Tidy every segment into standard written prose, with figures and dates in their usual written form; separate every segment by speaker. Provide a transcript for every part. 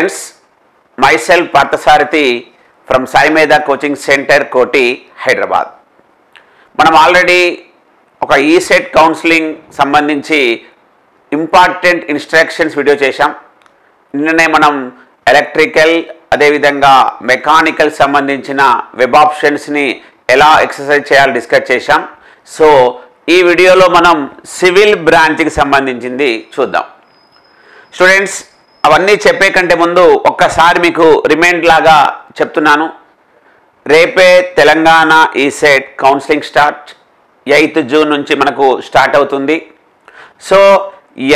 Speaker 1: Friends, myself Parthasarathi from Sai Medha Coaching Center, Koti, Hyderabad. మనం already ఒక ECET counselling సంబంధించి important instructions video చేశాం. నిన్ననే మనం ఎలక్ట్రికల్ అదేవిధంగా మెకానికల్ సంబంధించిన వెబ్ ఆప్షన్స్ని ఎలా ఎక్సర్సైజ్ చేయాలో డిస్కస్ చేశాం. సో ఈ వీడియోలో మనం సివిల్ బ్రాంచ్కి సంబంధించింది చూద్దాం. స్టూడెంట్స్, అవన్నీ చెప్పే కంటే ముందు ఒక్కసారి మీకు రిమైండ్ లాగా చెప్తున్నాను. రేపే Telangana ECET counselling start 8th June నుంచి మనకు స్టార్ట్ అవుతుంది. సో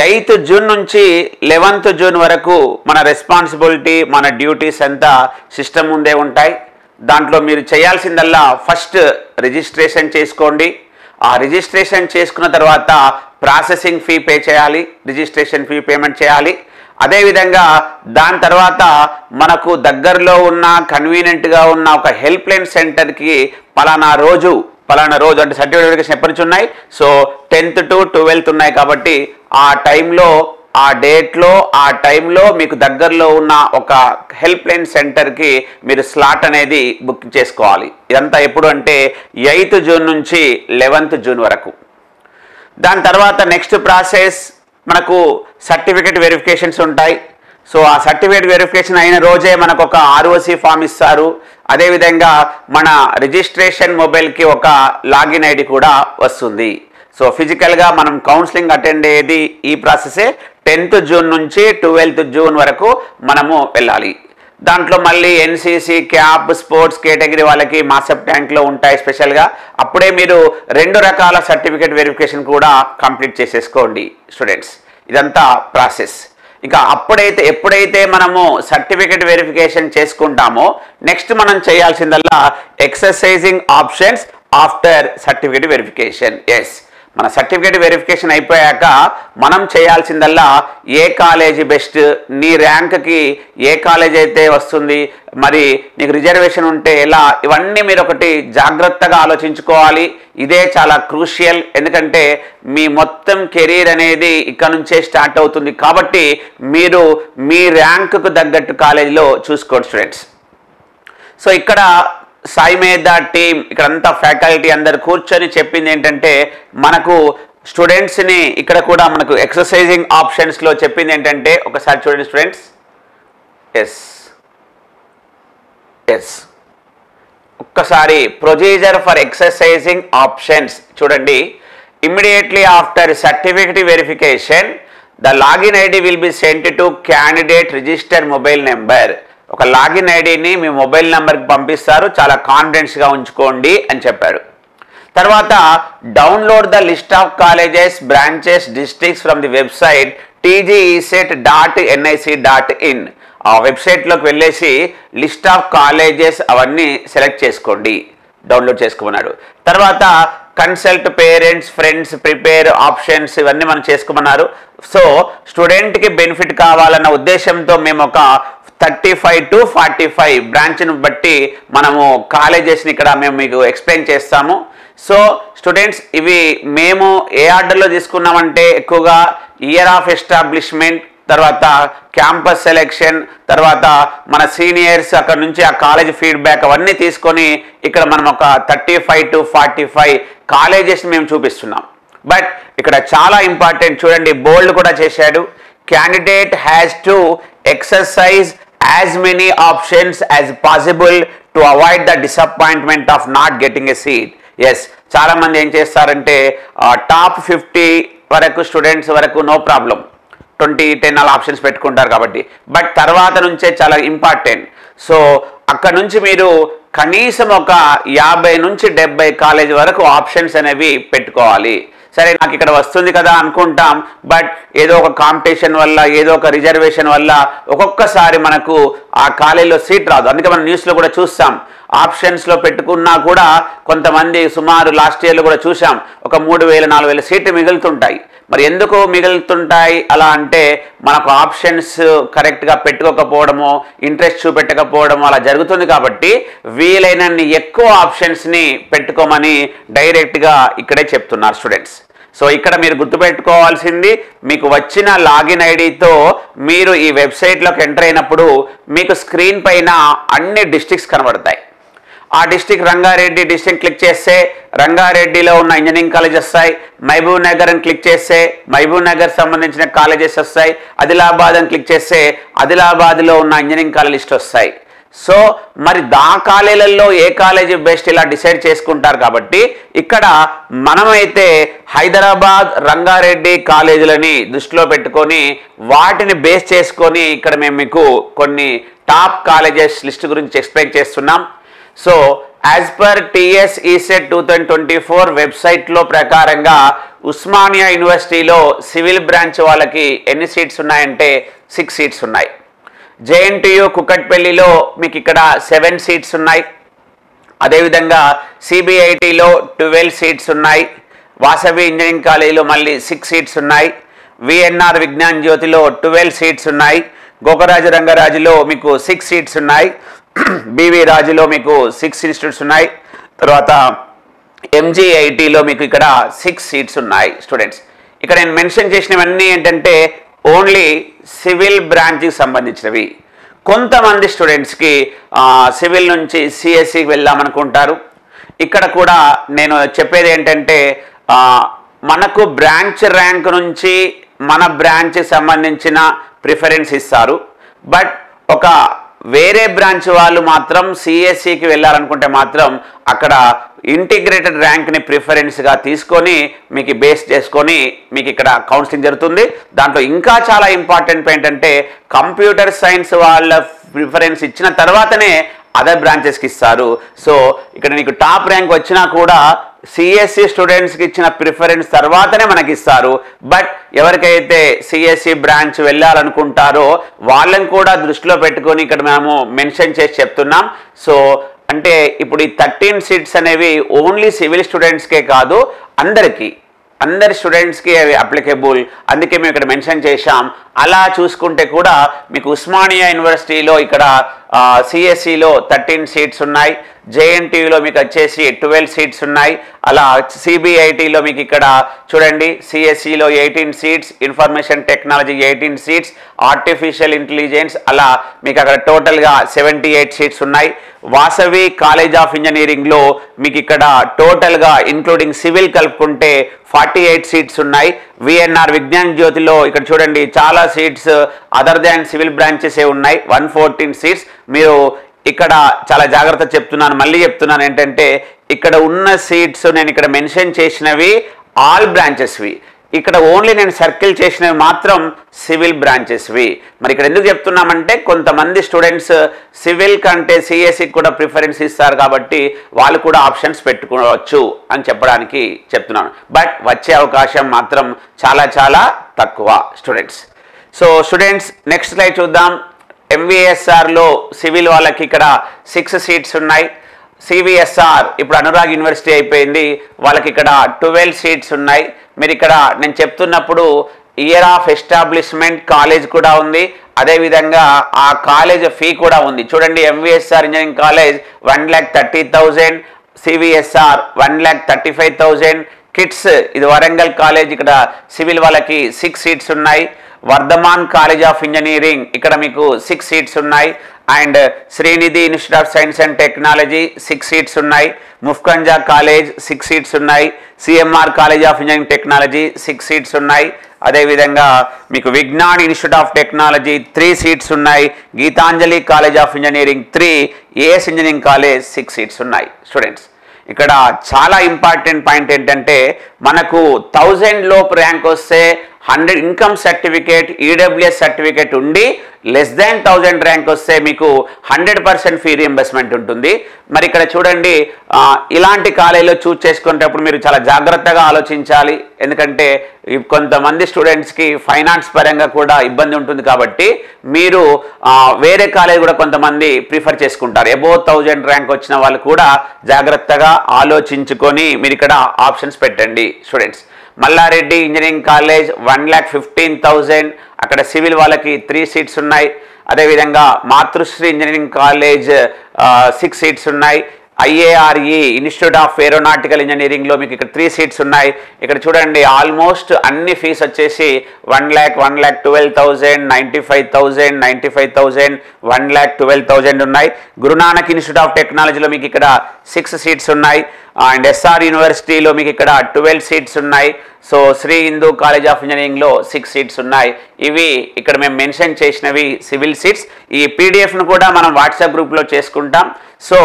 Speaker 1: 8th జూన్ నుంచి 11th జూన్ వరకు మన రెస్పాన్సిబిలిటీ, మన డ్యూటీస్ అంతా సిస్టమ్ ముందే ఉంటాయి. దాంట్లో మీరు చేయాల్సిందల్లా ఫస్ట్ రిజిస్ట్రేషన్ చేసుకోండి. ఆ రిజిస్ట్రేషన్ చేసుకున్న తర్వాత ప్రాసెసింగ్ ఫీ పే చేయాలి, రిజిస్ట్రేషన్ ఫీ పేమెంట్ చేయాలి. అదేవిధంగా దాని తర్వాత మనకు దగ్గరలో ఉన్న కన్వీనియంట్గా ఉన్న ఒక హెల్ప్ లైన్ సెంటర్కి పలానా రోజు అంటే సర్టిఫికేట్ వెరిఫికేషన్ ఎప్పటి నుంచి ఉన్నాయి? సో 10th to 12th ఉన్నాయి. కాబట్టి ఆ టైంలో ఆ డేట్లో ఆ టైంలో మీకు దగ్గరలో ఉన్న ఒక హెల్ప్ లైన్ సెంటర్కి మీరు స్లాట్ అనేది బుక్ చేసుకోవాలి. ఇదంతా ఎప్పుడు అంటే 8th జూన్ నుంచి 11th జూన్ వరకు. దాని తర్వాత నెక్స్ట్ ప్రాసెస్ మనకు సర్టిఫికేట్ వెరిఫికేషన్స్ ఉంటాయి. సో ఆ సర్టిఫికేట్ వెరిఫికేషన్ అయిన రోజే మనకు ఒక ROC ఫామ్ ఇస్తారు. అదేవిధంగా మన రిజిస్ట్రేషన్ మొబైల్కి ఒక లాగిన్ ఐడి కూడా వస్తుంది. సో ఫిజికల్గా మనం కౌన్సిలింగ్ అటెండ్ అయ్యేది ఈ ప్రాసెసే. 10th జూన్ నుంచి 12th జూన్ వరకు మనము వెళ్ళాలి. దాంట్లో మళ్ళీ NCC, క్యాప్, స్పోర్ట్స్ కేటగిరీ వాళ్ళకి మాసప్ ట్యాంక్లో ఉంటాయి స్పెషల్గా. అప్పుడే మీరు 2 రకాల సర్టిఫికేట్ వెరిఫికేషన్ కూడా కంప్లీట్ చేసేసుకోండి స్టూడెంట్స్. ఇదంతా ప్రాసెస్. ఇంకా ఎప్పుడైతే మనము సర్టిఫికేట్ వెరిఫికేషన్ చేసుకుంటామో నెక్స్ట్ మనం చేయాల్సిందల్లా exercising options after certificate verification. Yes, మన సర్టిఫికేట్ వెరిఫికేషన్ అయిపోయాక మనం చేయాల్సిందల్లా ఏ కాలేజీ బెస్ట్, నీ ర్యాంక్కి ఏ కాలేజ్ అయితే వస్తుంది, మరి నీకు రిజర్వేషన్ ఉంటే ఎలా, ఇవన్నీ మీరు ఒకటి జాగ్రత్తగా ఆలోచించుకోవాలి. ఇదే చాలా క్రూషియల్. ఎందుకంటే మీ మొత్తం కెరీర్ అనేది ఇక్కడ నుంచే స్టార్ట్ అవుతుంది. కాబట్టి మీరు మీ ర్యాంకుకు తగ్గట్టు కాలేజీలో చూసుకోండి స్టూడెంట్స్. సో ఇక్కడ సాయి మేధా టీమ్ ఇక్కడంతా ఫ్యాకల్టీ అందరు కూర్చొని చెప్పింది ఏంటంటే మనకు స్టూడెంట్స్ని ఇక్కడ కూడా మనకు ఎక్సర్సైజింగ్ ఆప్షన్స్లో చెప్పింది ఏంటంటే ఒకసారి చూడండి స్టూడెంట్స్. ఎస్ ఒక్కసారి ప్రొసీజర్ ఫర్ ఎక్సర్సైజింగ్ ఆప్షన్స్ చూడండి. Immediately after certificate verification the login ID will be sent to candidate registered mobile number. ఒక లాగిన్ ఐడిని మీ మొబైల్ నెంబర్కి పంపిస్తారు. చాలా కాన్ఫిడెన్స్గా ఉంచుకోండి అని చెప్పారు. తర్వాత download the list of colleges, branches, districts from the website tgeset.nic.in. ఆ వెబ్సైట్లోకి వెళ్ళేసి లిస్ట్ ఆఫ్ కాలేజెస్ అవన్నీ సెలెక్ట్ చేసుకోండి, డౌన్లోడ్ చేసుకోమన్నాడు. తర్వాత consult parents, friends, prepare options ఇవన్నీ మనం చేసుకోమన్నారు. సో స్టూడెంట్కి బెనిఫిట్ కావాలన్న ఉద్దేశంతో మేము ఒక 35 to 45 బ్రాంచ్ను బట్టి మనము కాలేజెస్ని ఇక్కడ మేము మీకు ఎక్స్ప్లెయిన్ చేస్తాము. సో స్టూడెంట్స్, ఇవి మేము ఏ ఆర్డర్లో తీసుకున్నామంటే ఎక్కువగా ఇయర్ ఆఫ్ ఎస్టాబ్లిష్మెంట్, తర్వాత క్యాంపస్ సెలెక్షన్, తర్వాత మన సీనియర్స్ అక్కడ నుంచి ఆ కాలేజ్ ఫీడ్బ్యాక్ అవన్నీ తీసుకొని ఇక్కడ మనం ఒక 35 to 45 కాలేజెస్ మేము చూపిస్తున్నాం. బట్ ఇక్కడ చాలా ఇంపార్టెంట్ చూడండి, బోల్డ్ కూడా చేశాడు. Candidate has to exercise as many options as possible to avoid the disappointment of not getting a seat. Yes, చాలా మంది ఏం చేస్తారంటే టాప్ 50 వరకు స్టూడెంట్స్ వరకు నో ప్రాబ్లం, 20, 10 అలా ఆప్షన్స్ పెట్టుకుంటారు కాబట్టి. బట్ తర్వాత నుంచే చాలా ఇంపార్టెంట్. సో అక్కడ నుంచి మీరు కనీసం ఒక 50 నుంచి 70 కాలేజ్ వరకు ఆప్షన్స్ అనేవి పెట్టుకోవాలి. సరే, నాకు ఇక్కడ వస్తుంది కదా అనుకుంటాం, బట్ ఏదో ఒక కాంపిటీషన్ వల్ల, ఏదో ఒక రిజర్వేషన్ వల్ల ఒక్కొక్కసారి మనకు ఆ కాలేజీలో సీట్ రాదు. అందుకే మనం న్యూస్లో కూడా చూస్తాం, ఆప్షన్స్లో పెట్టుకున్నా కూడా కొంతమంది సుమారు లాస్ట్ ఇయర్లో కూడా చూసాం ఒక 3,000, 4,000 సీట్లు మిగులుతుంటాయి. మరి ఎందుకు మిగులుతుంటాయి అలా అంటే మనకు ఆప్షన్స్ కరెక్ట్గా పెట్టుకోకపోవడమో, ఇంట్రెస్ట్ చూపెట్టకపోవడమో అలా జరుగుతుంది. కాబట్టి వీలైనన్ని ఎక్కువ ఆప్షన్స్ని పెట్టుకోమని డైరెక్ట్గా ఇక్కడే చెప్తున్నారు స్టూడెంట్స్. సో ఇక్కడ మీరు గుర్తుపెట్టుకోవాల్సింది, మీకు వచ్చిన లాగిన్ ఐడితో మీరు ఈ వెబ్సైట్లోకి ఎంటర్ అయినప్పుడు మీకు స్క్రీన్ పైన అన్ని డిస్ట్రిక్ట్స్ కనబడతాయి. ఆ డిస్ట్రిక్ట్ రంగారెడ్డి డిస్ట్రిక్ట్ క్లిక్ చేస్తే రంగారెడ్డిలో ఉన్న ఇంజనీరింగ్ కాలేజ్ వస్తాయి. మహబూబ్ నగర్ అని క్లిక్ చేస్తే మహబూబ్ నగర్ సంబంధించిన కాలేజెస్ వస్తాయి. ఆదిలాబాద్ అని క్లిక్ చేస్తే ఆదిలాబాద్లో ఉన్న ఇంజనీరింగ్ కాలేజ్ లిస్ట్ వస్తాయి. సో మరి దా కాలేజీలలో ఏ కాలేజీ బెస్ట్ ఇలా డిసైడ్ చేసుకుంటారు. కాబట్టి ఇక్కడ మనమైతే హైదరాబాద్ రంగారెడ్డి కాలేజీలని దృష్టిలో పెట్టుకొని వాటిని బేస్ చేసుకొని ఇక్కడ మేము మీకు కొన్ని టాప్ కాలేజెస్ లిస్ట్ గురించి ఎక్స్ప్లెయిన్ చేస్తున్నాం. So as per TS ECET 2024 వెబ్సైట్లో ప్రకారంగా ఉస్మానియా యూనివర్సిటీలో సివిల్ బ్రాంచ్ వాళ్ళకి ఎన్ని సీట్స్ ఉన్నాయంటే 6 సీట్స్ ఉన్నాయి. జేఎన్టీయూ కుకట్పల్లిలో మీకు ఇక్కడ 7 సీట్స్ ఉన్నాయి. అదేవిధంగా సిబిఐటిలో 12 సీట్స్ ఉన్నాయి. వాసవి ఇంజనీరింగ్ కాలేజీలో మళ్ళీ 6 సీట్స్ ఉన్నాయి. విఎన్ఆర్ విజ్ఞాన్ జ్యోతిలో 12 సీట్స్ ఉన్నాయి. గోకరాజు రంగరాజులో మీకు 6 సీట్స్ ఉన్నాయి. బివి రాజులో మీకు 6 ఇన్స్టిట్యూట్స్ ఉన్నాయి. తర్వాత ఎంజీఐటీలో మీకు ఇక్కడ 6 సీట్స్ ఉన్నాయి. స్టూడెంట్స్ ఇక్కడ నేను మెన్షన్ చేసినవన్నీ ఏంటంటే ఓన్లీ సివిల్ బ్రాంచ్కి సంబంధించినవి. కొంతమంది స్టూడెంట్స్కి సివిల్ నుంచి సిఎస్సికి వెళ్దామనుకుంటారు. ఇక్కడ కూడా నేను చెప్పేది ఏంటంటే మనకు బ్రాంచ్ ర్యాంక్ నుంచి మన బ్రాంచ్కి సంబంధించిన ప్రిఫరెన్స్ ఇస్తారు. బట్ ఒక వేరే బ్రాంచ్ వాళ్ళు మాత్రం సిఎస్సికి వెళ్ళాలనుకుంటే మాత్రం అక్కడ ఇంటిగ్రేటెడ్ ర్యాంక్ని ప్రిఫరెన్స్గా తీసుకొని మీకు బేస్ చేసుకొని మీకు ఇక్కడ కౌన్సిలింగ్ జరుగుతుంది. దాంట్లో ఇంకా చాలా ఇంపార్టెంట్ ఏంటంటే కంప్యూటర్ సైన్స్ వాళ్ళ ప్రిఫరెన్స్ ఇచ్చిన తర్వాతనే అదర్ బ్రాంచెస్కి ఇస్తారు. సో ఇక్కడ నీకు టాప్ ర్యాంక్ వచ్చినా కూడా సిఎస్సి స్టూడెంట్స్కి ఇచ్చిన ప్రిఫరెన్స్ తర్వాతనే మనకి ఇస్తారు. బట్ ఎవరికైతే సిఎస్సి బ్రాంచ్ వెళ్ళాలనుకుంటారో వాళ్ళని కూడా దృష్టిలో పెట్టుకొని ఇక్కడ మేము మెన్షన్ చేసి చెప్తున్నాం. సో అంటే ఇప్పుడు ఈ 13 సీట్స్ అనేవి ఓన్లీ సివిల్ స్టూడెంట్స్కే కాదు, అందరి స్టూడెంట్స్కి అవి అప్లికేబుల్. అందుకే మేము ఇక్కడ మెన్షన్ చేశాం. అలా చూసుకుంటే కూడా మీకు ఉస్మానియా యూనివర్సిటీలో ఇక్కడ సిఎస్సిలో 13 సీట్స్ ఉన్నాయి. జేఎన్టీయూలో మీకు వచ్చేసి 12 సీట్స్ ఉన్నాయి. అలా సిబిఐటిలో మీకు ఇక్కడ చూడండి సిఎస్సిలో 18 seats, information technology 18 seats, artificial intelligence అలా మీకు అక్కడ టోటల్గా 78 సీట్స్ ఉన్నాయి. వాసవి కాలేజ్ ఆఫ్ ఇంజనీరింగ్లో మీకు ఇక్కడ టోటల్గా ఇంక్లూడింగ్ సివిల్ కలుపుకుంటే 48 సీట్స్ ఉన్నాయి. విఎన్ఆర్ విజ్ఞాన్ జ్యోతిలో ఇక్కడ చూడండి చాలా seats other than civil branches ఉన్నాయి, 114 సీట్స్. మీరు ఇక్కడ చాలా జాగ్రత్త చెప్తున్నాను, మళ్ళీ చెప్తున్నాను ఏంటంటే ఇక్కడ ఉన్న సీట్స్ నేను ఇక్కడ మెన్షన్ చేసినవి ఆల్ బ్రాంచెస్వి. ఇక్కడ ఓన్లీ నేను సర్కిల్ చేసినవి మాత్రం సివిల్ బ్రాంచెస్వి. మరి ఇక్కడ ఎందుకు చెప్తున్నామంటే కొంతమంది స్టూడెంట్స్ సివిల్ కంటే సిఎస్సికి కూడా ప్రిఫరెన్స్ ఇస్తారు కాబట్టి వాళ్ళు కూడా ఆప్షన్స్ పెట్టుకోవచ్చు అని చెప్పడానికి చెప్తున్నాను. బట్ వచ్చే అవకాశం మాత్రం చాలా చాలా తక్కువ students. So students next slide చూద్దాం. ఎంవిఎస్ఆర్లో సివిల్ వాళ్ళకి ఇక్కడ 6 సీట్స్ ఉన్నాయి. సివిఎస్ఆర్ ఇప్పుడు అనురాగ్ యూనివర్సిటీ అయిపోయింది, వాళ్ళకి ఇక్కడ 12 సీట్స్ ఉన్నాయి. మీరు ఇక్కడ నేను చెప్తున్నప్పుడు ఇయర్ ఆఫ్ ఎస్టాబ్లిష్మెంట్ కాలేజ్ కూడా ఉంది, అదేవిధంగా ఆ కాలేజ్ ఫీ కూడా ఉంది. చూడండి ఎంవిఎస్ఆర్ ఇంజనీరింగ్ కాలేజ్ 1,30,000, సివిఎస్ఆర్ 1,35,000. కిట్స్ ఇది వరంగల్ కాలేజ్, ఇక్కడ సివిల్ వాళ్ళకి 6 సీట్స్ ఉన్నాయి. వర్ధమాన్ కాలేజ్ ఆఫ్ ఇంజనీరింగ్ ఇక్కడ మీకు 6 సీట్స్ ఉన్నాయి. And Srinidhi institute of science and technology 6 seats ఉన్నాయి. ముఫ్కంజా కాలేజ్ 6 సీట్స్ ఉన్నాయి. CMR college of engineering technology 6 seats ఉన్నాయి. అదేవిధంగా మీకు Vignan institute of technology 3 seats ఉన్నాయి. Geethanjali college of engineering 3, AS engineering college 6 seats ఉన్నాయి. స్టూడెంట్స్ ఇక్కడ చాలా ఇంపార్టెంట్ పాయింట్ ఏంటంటే మనకు 1000 లోపు ర్యాంక్ వస్తే 100 ఇన్కమ్ సర్టిఫికేట్, ఈడబ్ల్యూఎస్ సర్టిఫికేట్ ఉండి లెస్ దాన్ 1000 ర్యాంక్ వస్తే మీకు 100% ఫీ రియంబర్స్మెంట్ ఉంటుంది. మరి ఇక్కడ చూడండి ఇలాంటి కాలేజీలో చూస్ చేసుకునేటప్పుడు మీరు చాలా జాగ్రత్తగా ఆలోచించాలి. ఎందుకంటే కొంతమంది స్టూడెంట్స్కి ఫైనాన్స్ పరంగా కూడా ఇబ్బంది ఉంటుంది కాబట్టి మీరు వేరే కాలేజ్ కూడా కొంతమంది ప్రిఫర్ చేసుకుంటారు. అబోవ్ 1000 ర్యాంక్ వచ్చిన వాళ్ళు కూడా జాగ్రత్తగా ఆలోచించుకొని మీరు ఇక్కడ ఆప్షన్స్ పెట్టండి. స్టూడెంట్స్ మల్లారెడ్డి ఇంజనీరింగ్ కాలేజ్ 1,15,000, అక్కడ సివిల్ వాళ్ళకి 3 సీట్స్ ఉన్నాయి. అదేవిధంగా మాతృశ్రీ ఇంజనీరింగ్ కాలేజ్ 6 సీట్స్ ఉన్నాయి. IARE ఇన్స్టిట్యూట్ ఆఫ్ ఏరోనాటికల్ ఇంజనీరింగ్లో మీకు ఇక్కడ 3 సీట్స్ ఉన్నాయి. ఇక్కడ చూడండి ఆల్మోస్ట్ అన్ని ఫీజు వచ్చేసి 1,12,000, 95,000, 95,000, 1,12,000 ఉన్నాయి. గురునానక్ ఇన్స్టిట్యూట్ ఆఫ్ టెక్నాలజీలో మీకు ఇక్కడ 6 సీట్స్ ఉన్నాయి. అండ్ SR యూనివర్సిటీలో మీకు ఇక్కడ 12 సీట్స్ ఉన్నాయి. So Sri Hindu college of ఇంజనీరింగ్లో 6 సీట్స్ ఉన్నాయి. ఇవి ఇక్కడ మేము మెన్షన్ చేసినవి సివిల్ సీట్స్. ఈ పీడిఎఫ్ను కూడా మనం వాట్సాప్ గ్రూప్లో చేసుకుంటాం. సో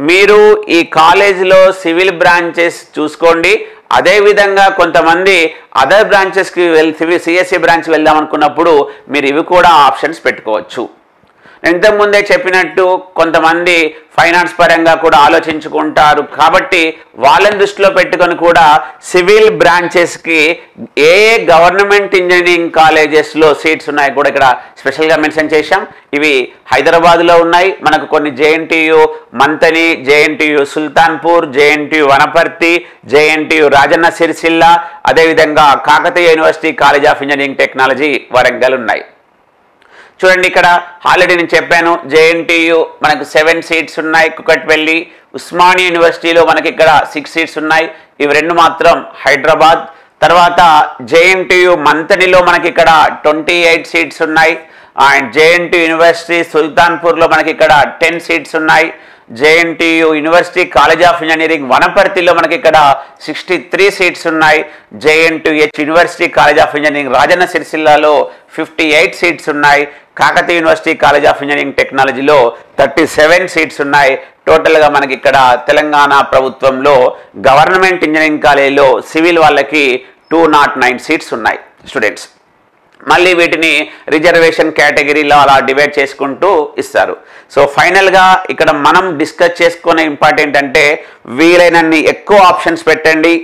Speaker 1: మీరు ఈ కాలేజీలో సివిల్ బ్రాంచెస్ చూసుకోండి. అదేవిధంగా కొంతమంది అదర్ బ్రాంచెస్కి CSE బ్రాంచ్ వెళ్దాం అనుకున్నప్పుడు మీరు ఇవి కూడా ఆప్షన్స్ పెట్టుకోవచ్చు. ఇంతకుముందే చెప్పినట్టు కొంతమంది ఫైనాన్స్ పరంగా కూడా ఆలోచించుకుంటారు కాబట్టి వాళ్ళని దృష్టిలో పెట్టుకొని కూడా సివిల్ బ్రాంచెస్కి ఏ గవర్నమెంట్ ఇంజనీరింగ్ కాలేజెస్లో సీట్స్ ఉన్నాయి కూడా ఇక్కడ స్పెషల్గా మెన్షన్ చేశాం. ఇవి హైదరాబాద్లో ఉన్నాయి. మనకు కొన్ని JNTU Manthani, JNTU Sultanpur, JNTU Wanaparthy, JNTU Rajanna Sircilla, అదేవిధంగా Kakatiya university college of engineering technology Warangal ఉన్నాయి. చూడండి ఇక్కడ ఆల్రెడీ నేను చెప్పాను JNTU మనకు 7 సీట్స్ ఉన్నాయి కుకట్పల్లి. ఉస్మానియా యూనివర్సిటీలో మనకి ఇక్కడ 6 సీట్స్ ఉన్నాయి. ఇవి 2 మాత్రం హైదరాబాద్. తర్వాత JNTU మంతనిలో మనకి ఇక్కడ 28 సీట్స్ ఉన్నాయి. అండ్ JNTU యూనివర్సిటీ సుల్తాన్పూర్లో మనకి ఇక్కడ 10 సీట్స్ ఉన్నాయి. JNTU university college of engineering వనపర్తిలో మనకి ఇక్కడ 63 సీట్స్ ఉన్నాయి. JNTH university college of engineering Rajanna సిరిసిల్లాలో 58 సీట్స్ ఉన్నాయి. Kakatiya university college of engineering టెక్నాలజీలో 37 సీట్స్ ఉన్నాయి. టోటల్గా మనకి ఇక్కడ తెలంగాణ ప్రభుత్వంలో గవర్నమెంట్ ఇంజనీరింగ్ కాలేజీలో సివిల్ వాళ్ళకి 209 సీట్స్ ఉన్నాయి స్టూడెంట్స్. మళ్ళీ వీటిని రిజర్వేషన్ కేటగిరీలో అలా డివైడ్ చేసుకుంటూ ఇస్తారు. సో ఫైనల్గా ఇక్కడ మనం డిస్కస్ చేసుకునే ఇంపార్టెంట్ అంటే వీలైనన్ని ఎక్కువ ఆప్షన్స్ పెట్టండి.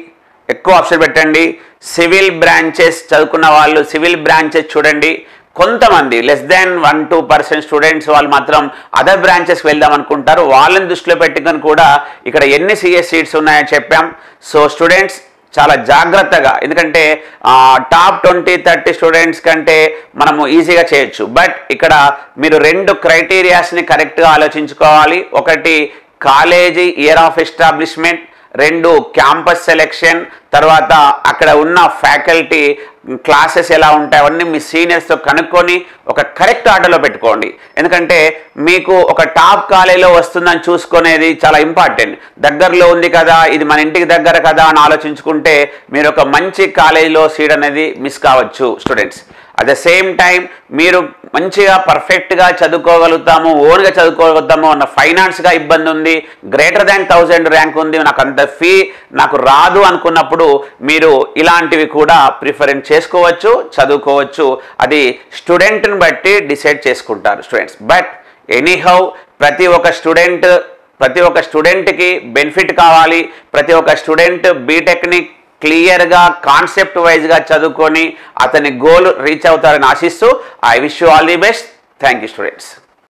Speaker 1: సివిల్ బ్రాంచెస్ చదువుకున్న వాళ్ళు సివిల్ బ్రాంచెస్ చూడండి. కొంతమంది లెస్ దాన్ 1-2% స్టూడెంట్స్ వాళ్ళు మాత్రం అదర్ బ్రాంచెస్కి వెళ్దాం అనుకుంటారు. వాళ్ళని దృష్టిలో పెట్టుకొని కూడా ఇక్కడ ఎన్ని CS సీట్స్ ఉన్నాయని చెప్పాం. సో స్టూడెంట్స్ చాలా జాగ్రత్తగా, ఎందుకంటే టాప్ 20-30 స్టూడెంట్స్ కంటే మనము ఈజీగా చేయొచ్చు. బట్ ఇక్కడ మీరు 2 క్రైటీరియాస్ని కరెక్ట్గా ఆలోచించుకోవాలి. ఒకటి college year of establishment, 2 campus selection, తర్వాత అక్కడ ఉన్న ఫ్యాకల్టీ క్లాసెస్ ఎలా ఉంటాయి అవన్నీ మీ సీనియర్స్తో కనుక్కొని ఒక కరెక్ట్ ఆర్డర్లో పెట్టుకోండి. ఎందుకంటే మీకు ఒక టాప్ కాలేజీలో వస్తుందని చూసుకునేది చాలా ఇంపార్టెంట్. దగ్గరలో ఉంది కదా, ఇది మన ఇంటికి దగ్గర కదా అని ఆలోచించుకుంటే మీరు ఒక మంచి కాలేజీలో సీట్ అనేది మిస్ కావచ్చు students. At the same time మీరు మంచిగా పర్ఫెక్ట్గా చదువుకోగలుగుతాము, ఓన్గా చదువుకోగలుగుతాము అన్న ఫైనాన్స్గా ఇబ్బంది ఉంది, గ్రేటర్ దాన్ 1000 ర్యాంక్ ఉంది, నాకు అంత ఫీ నాకు రాదు అనుకున్నప్పుడు మీరు ఇలాంటివి కూడా ప్రిఫరెన్స్ చేసుకోవచ్చు, చదువుకోవచ్చు. అది స్టూడెంట్ని బట్టి డిసైడ్ చేసుకుంటారు స్టూడెంట్స్. బట్ ఎనీహౌ ప్రతి ఒక్క స్టూడెంట్కి బెనిఫిట్ కావాలి. ప్రతి ఒక్క స్టూడెంట్ బీటెక్ని క్లియర్గా కాన్సెప్ట్ వైజ్గా చదువుకొని అతని గోల్ రీచ్ అవుతారని ఆశిస్తూ I wish you all the best. Thank you students.